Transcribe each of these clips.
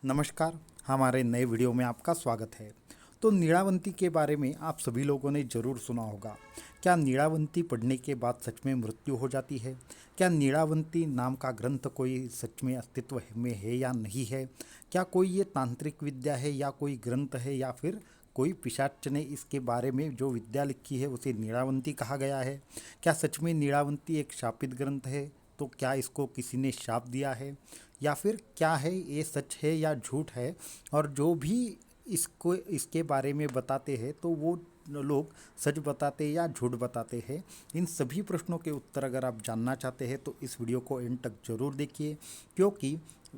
नमस्कार। हमारे नए वीडियो में आपका स्वागत है। तो नीलावंती के बारे में आप सभी लोगों ने ज़रूर सुना होगा। क्या नीलावंती पढ़ने के बाद सच में मृत्यु हो जाती है? क्या नीलावंती नाम का ग्रंथ कोई सच में अस्तित्व में है या नहीं है? क्या कोई ये तांत्रिक विद्या है या कोई ग्रंथ है या फिर कोई पिशाच ने इसके बारे में जो विद्या लिखी है उसे नीलावंती कहा गया है? क्या सच में नीलावंती एक शापित ग्रंथ है? तो क्या इसको किसी ने शाप दिया है या फिर क्या है, ये सच है या झूठ है? और जो भी इसको इसके बारे में बताते हैं तो वो लोग सच बताते हैं या झूठ बताते हैं? इन सभी प्रश्नों के उत्तर अगर आप जानना चाहते हैं तो इस वीडियो को एंड तक ज़रूर देखिए, क्योंकि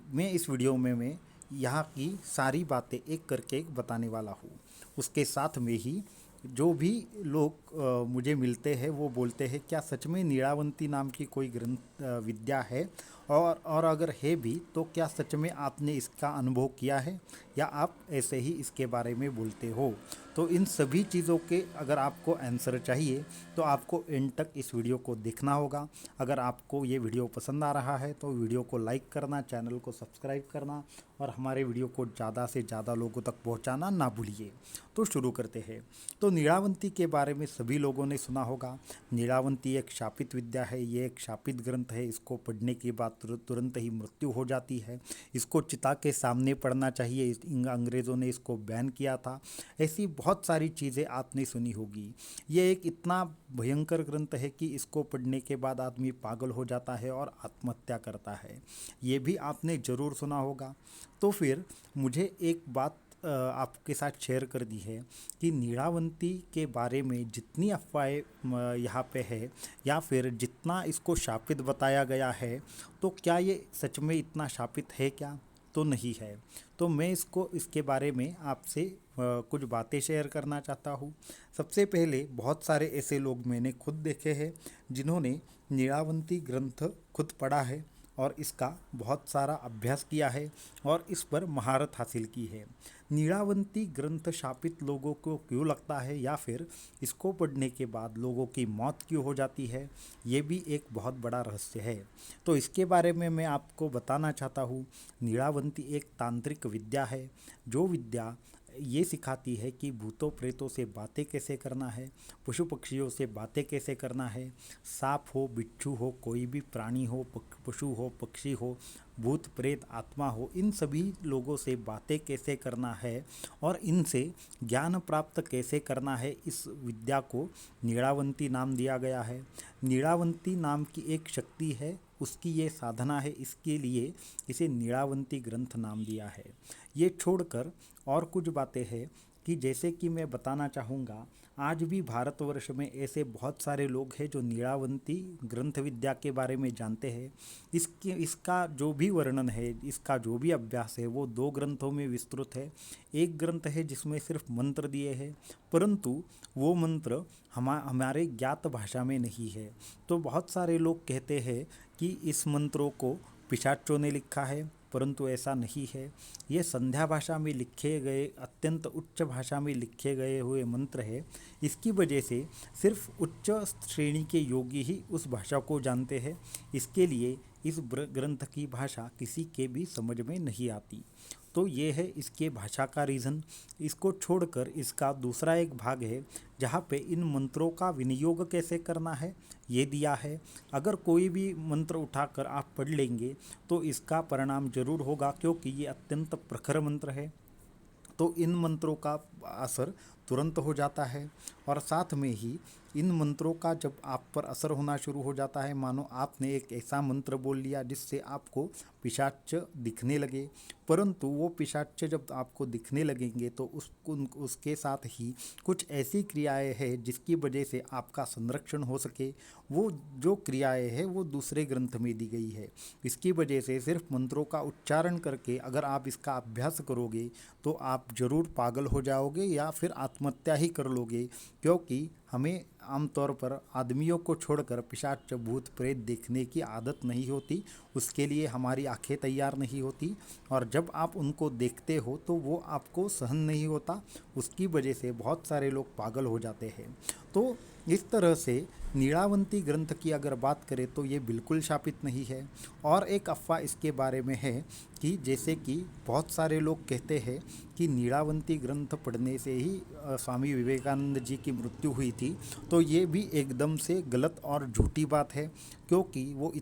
मैं इस वीडियो में यहाँ की सारी बातें एक करके एक बताने वाला हूँ। उसके साथ में ही जो भी लोग मुझे मिलते हैं वो बोलते हैं क्या सच में नीलावंती नाम की कोई ग्रंथ विद्या है, और अगर है भी तो क्या सच में आपने इसका अनुभव किया है या आप ऐसे ही इसके बारे में बोलते हो? तो इन सभी चीज़ों के अगर आपको आंसर चाहिए तो आपको एंड तक इस वीडियो को देखना होगा। अगर आपको ये वीडियो पसंद आ रहा है तो वीडियो को लाइक करना, चैनल को सब्सक्राइब करना और हमारे वीडियो को ज़्यादा से ज़्यादा लोगों तक पहुंचाना ना भूलिए। तो शुरू करते हैं। तो नीलावंती के बारे में सभी लोगों ने सुना होगा। नीलावंती एक शापित विद्या है, ये एक शापित ग्रंथ है। इसको पढ़ने के बाद तुरंत ही मृत्यु हो जाती है। इसको चिता के सामने पढ़ना चाहिए, अंग्रेज़ों ने इसको बैन किया था। ऐसी बहुत सारी चीज़ें आपने सुनी होगी। ये एक इतना भयंकर ग्रंथ है कि इसको पढ़ने के बाद आदमी पागल हो जाता है और आत्महत्या करता है। ये भी आपने ज़रूर सुना होगा। तो फिर मुझे एक बात आपके साथ शेयर कर दी है कि नीलावंती के बारे में जितनी अफवाहें यहाँ पे है या फिर जितना इसको शापित बताया गया है, तो क्या ये सच में इतना शापित है क्या? तो नहीं है। तो मैं इसके बारे में आपसे कुछ बातें शेयर करना चाहता हूँ। सबसे पहले बहुत सारे ऐसे लोग मैंने खुद देखे हैं जिन्होंने नीलावंती ग्रंथ खुद पढ़ा है और इसका बहुत सारा अभ्यास किया है और इस पर महारत हासिल की है। नीलावंती ग्रंथ शापित लोगों को क्यों लगता है या फिर इसको पढ़ने के बाद लोगों की मौत क्यों हो जाती है, ये भी एक बहुत बड़ा रहस्य है। तो इसके बारे में मैं आपको बताना चाहता हूँ। नीलावंती एक तांत्रिक विद्या है। जो विद्या ये सिखाती है कि भूतों प्रेतों से बातें कैसे करना है, पशु पक्षियों से बातें कैसे करना है, सांप हो, बिच्छू हो, कोई भी प्राणी हो, पशु हो, पक्षी हो, भूत प्रेत आत्मा हो, इन सभी लोगों से बातें कैसे करना है और इनसे ज्ञान प्राप्त कैसे करना है, इस विद्या को नीलावंती नाम दिया गया है। नीलावंती नाम की एक शक्ति है, उसकी ये साधना है, इसके लिए इसे नीलावंती ग्रंथ नाम दिया है। ये छोड़कर और कुछ बातें हैं कि जैसे कि मैं बताना चाहूँगा, आज भी भारतवर्ष में ऐसे बहुत सारे लोग हैं जो नीलावंती ग्रंथ विद्या के बारे में जानते हैं। इसका जो भी वर्णन है, इसका जो भी अभ्यास है, वो दो ग्रंथों में विस्तृत है। एक ग्रंथ है जिसमें सिर्फ मंत्र दिए हैं, परंतु वो मंत्र हमारे ज्ञात भाषा में नहीं है। तो बहुत सारे लोग कहते हैं कि इस मंत्रों को पिशाचों ने लिखा है, परंतु ऐसा नहीं है। ये संध्या भाषा में लिखे गए, अत्यंत उच्च भाषा में लिखे गए हुए मंत्र है। इसकी वजह से सिर्फ उच्च श्रेणी के योगी ही उस भाषा को जानते हैं। इसके लिए इस ग्रंथ की भाषा किसी के भी समझ में नहीं आती। तो ये है इसके भाषा का रीज़न। इसको छोड़कर इसका दूसरा एक भाग है जहाँ पे इन मंत्रों का विनियोग कैसे करना है ये दिया है। अगर कोई भी मंत्र उठाकर आप पढ़ लेंगे तो इसका परिणाम जरूर होगा, क्योंकि ये अत्यंत प्रखर मंत्र है। तो इन मंत्रों का असर तुरंत हो जाता है और साथ में ही इन मंत्रों का जब आप पर असर होना शुरू हो जाता है, मानो आपने एक ऐसा मंत्र बोल लिया जिससे आपको पिशाच दिखने लगे, परंतु वो पिशाच जब आपको दिखने लगेंगे तो उसके साथ ही कुछ ऐसी क्रियाएं हैं जिसकी वजह से आपका संरक्षण हो सके। वो जो क्रियाएं हैं वो दूसरे ग्रंथ में दी गई है। इसकी वजह से सिर्फ मंत्रों का उच्चारण करके अगर आप इसका अभ्यास करोगे तो आप ज़रूर पागल हो जाओगे या फिर आत्महत्या ही कर लोगे, क्योंकि हमें आमतौर पर आदमियों को छोड़कर पिशाच भूत प्रेत देखने की आदत नहीं होती, उसके लिए हमारी आंखें तैयार नहीं होती, और जब आप उनको देखते हो तो वो आपको सहन नहीं होता। उसकी वजह से बहुत सारे लोग पागल हो जाते हैं। तो इस तरह से नीलावंती ग्रंथ की अगर बात करें तो ये बिल्कुल शापित नहीं है। और एक अफवाह इसके बारे में है कि जैसे कि बहुत सारे लोग कहते हैं कि नीलावंती ग्रंथ पढ़ने से ही स्वामी विवेकानंद जी की मृत्यु हुई थी, तो ये भी एकदम से गलत और झूठी बात है, क्योंकि वो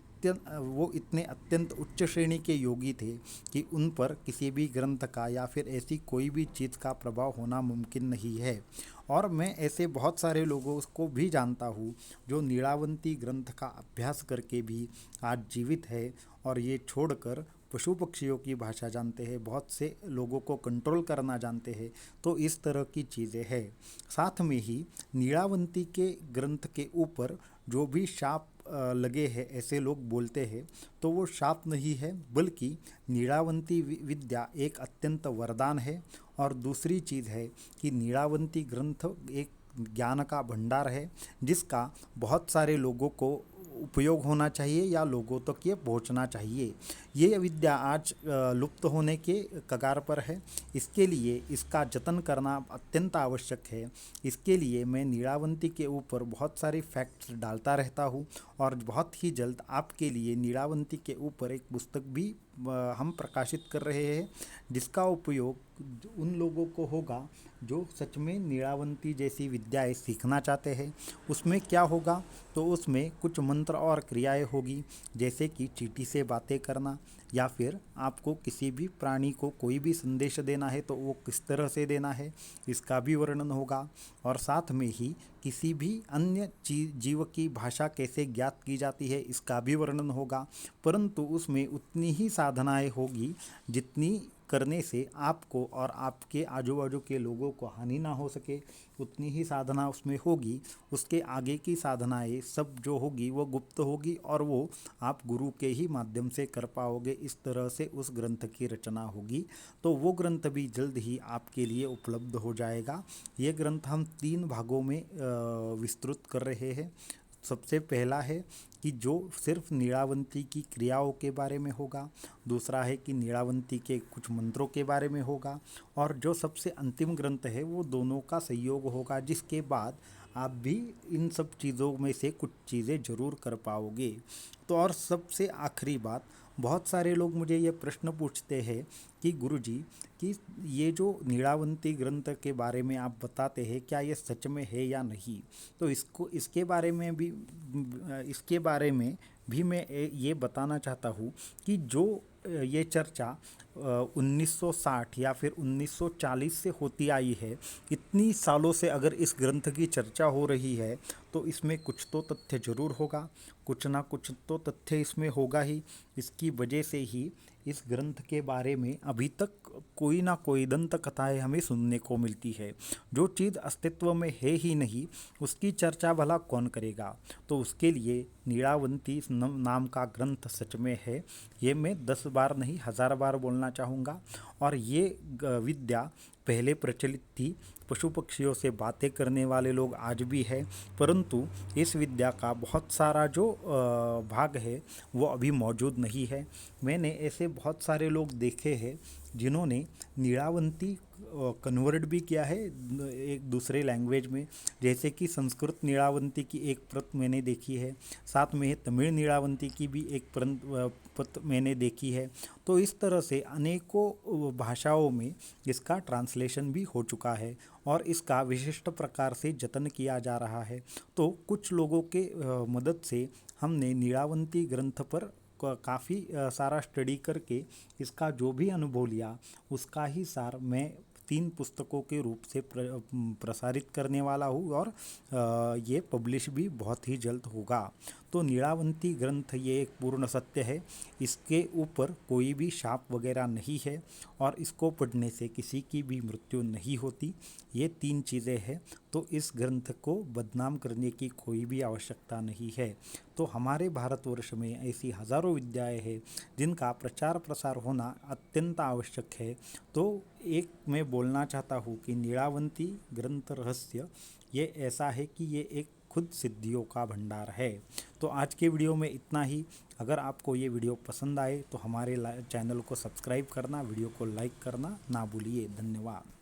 इतने अत्यंत उच्च श्रेणी के योगी थे कि उन पर किसी भी ग्रंथ का या फिर ऐसी कोई भी चीज़ का प्रभाव होना मुमकिन नहीं है। और मैं ऐसे बहुत सारे लोगों को भी जानता हूँ जो नीलावंती ग्रंथ का अभ्यास करके भी आज जीवित है, और ये छोड़कर पशु पक्षियों की भाषा जानते हैं, बहुत से लोगों को कंट्रोल करना जानते हैं। तो इस तरह की चीज़ें हैं। साथ में ही नीलावंती के ग्रंथ के ऊपर जो भी शाप लगे हैं ऐसे लोग बोलते हैं, तो वो शाप नहीं है, बल्कि नीलावंती विद्या एक अत्यंत वरदान है। और दूसरी चीज़ है कि नीलावंती ग्रंथ एक ज्ञान का भंडार है, जिसका बहुत सारे लोगों को उपयोग होना चाहिए या लोगों तक ये पहुंचना चाहिए। ये विद्या आज लुप्त होने के कगार पर है। इसके लिए इसका जतन करना अत्यंत आवश्यक है। इसके लिए मैं नीलावंती के ऊपर बहुत सारी फैक्ट्स डालता रहता हूँ, और बहुत ही जल्द आपके लिए नीलावंती के ऊपर एक पुस्तक भी हम प्रकाशित कर रहे हैं, जिसका उपयोग उन लोगों को होगा जो सच में नीलावंती जैसी विद्याएं सीखना चाहते हैं। उसमें क्या होगा, तो उसमें कुछ मंत्र और क्रियाएं होगी, जैसे कि चींटी से बातें करना, या फिर आपको किसी भी प्राणी को कोई भी संदेश देना है तो वो किस तरह से देना है, इसका भी वर्णन होगा। और साथ में ही किसी भी अन्य जीव की भाषा कैसे ज्ञात की जाती है, इसका भी वर्णन होगा। परंतु उसमें उतनी ही साधनाएं होगी जितनी करने से आपको और आपके आजू बाजू के लोगों को हानि ना हो सके, उतनी ही साधना उसमें होगी। उसके आगे की साधनाएं सब जो होगी वो गुप्त होगी, और वो आप गुरु के ही माध्यम से कर पाओगे। इस तरह से उस ग्रंथ की रचना होगी। तो वो ग्रंथ भी जल्द ही आपके लिए उपलब्ध हो जाएगा। ये ग्रंथ हम 3 भागों में विस्तृत कर रहे हैं। सबसे पहला है कि जो सिर्फ नीलावंती की क्रियाओं के बारे में होगा, दूसरा है कि नीलावंती के कुछ मंत्रों के बारे में होगा, और जो सबसे अंतिम ग्रंथ है वो दोनों का संयोग होगा, जिसके बाद आप भी इन सब चीज़ों में से कुछ चीज़ें ज़रूर कर पाओगे। तो और सबसे आखिरी बात, बहुत सारे लोग मुझे ये प्रश्न पूछते हैं कि गुरुजी, कि ये जो नीलावंती ग्रंथ के बारे में आप बताते हैं क्या ये सच में है या नहीं। तो इसके बारे में भी मैं ये बताना चाहता हूँ कि जो ये चर्चा 1960 या फिर 1940 से होती आई है, इतनी सालों से अगर इस ग्रंथ की चर्चा हो रही है, तो इसमें कुछ तो तथ्य जरूर होगा, कुछ ना कुछ तो तथ्य इसमें होगा ही। इसकी वजह से ही इस ग्रंथ के बारे में अभी तक कोई ना कोई दंत कथाएं हमें सुनने को मिलती है। जो चीज़ अस्तित्व में है ही नहीं, उसकी चर्चा भला कौन करेगा। तो उसके लिए नीलावंती नाम का ग्रंथ सच में है, ये मैं 10 बार नहीं 1000 बार बोलना चाहूँगा। और ये विद्या पहले प्रचलित थी, पशु पक्षियों से बातें करने वाले लोग आज भी है, परंतु इस विद्या का बहुत सारा जो भाग है वो अभी मौजूद नहीं है। मैंने ऐसे बहुत सारे लोग देखे हैं जिन्होंने नीलावंती कन्वर्ट भी किया है एक दूसरे लैंग्वेज में, जैसे कि संस्कृत नीलावंती की एक प्रत मैंने देखी है, साथ में तमिल नीलावंती की भी एक प्रत मैंने देखी है। तो इस तरह से अनेकों भाषाओं में इसका ट्रांसलेशन भी हो चुका है, और इसका विशिष्ट प्रकार से जतन किया जा रहा है। तो कुछ लोगों के मदद से हमने नीलावंती ग्रंथ पर काफ़ी सारा स्टडी करके इसका जो भी अनुभव लिया, उसका ही सार मैं 3 पुस्तकों के रूप से प्रसारित करने वाला हूँ, और ये पब्लिश भी बहुत ही जल्द होगा। तो नीलावंती ग्रंथ ये एक पूर्ण सत्य है, इसके ऊपर कोई भी शाप वगैरह नहीं है, और इसको पढ़ने से किसी की भी मृत्यु नहीं होती। ये 3 चीज़ें हैं, तो इस ग्रंथ को बदनाम करने की कोई भी आवश्यकता नहीं है। तो हमारे भारतवर्ष में ऐसी हज़ारों विद्याएं हैं जिनका प्रचार प्रसार होना अत्यंत आवश्यक है। तो एक मैं बोलना चाहता हूँ कि नीलावंती ग्रंथ रहस्य ये ऐसा है कि ये एक खुद सिद्धियों का भंडार है। तो आज के वीडियो में इतना ही। अगर आपको ये वीडियो पसंद आए तो हमारे चैनल को सब्सक्राइब करना, वीडियो को लाइक करना ना भूलिए। धन्यवाद।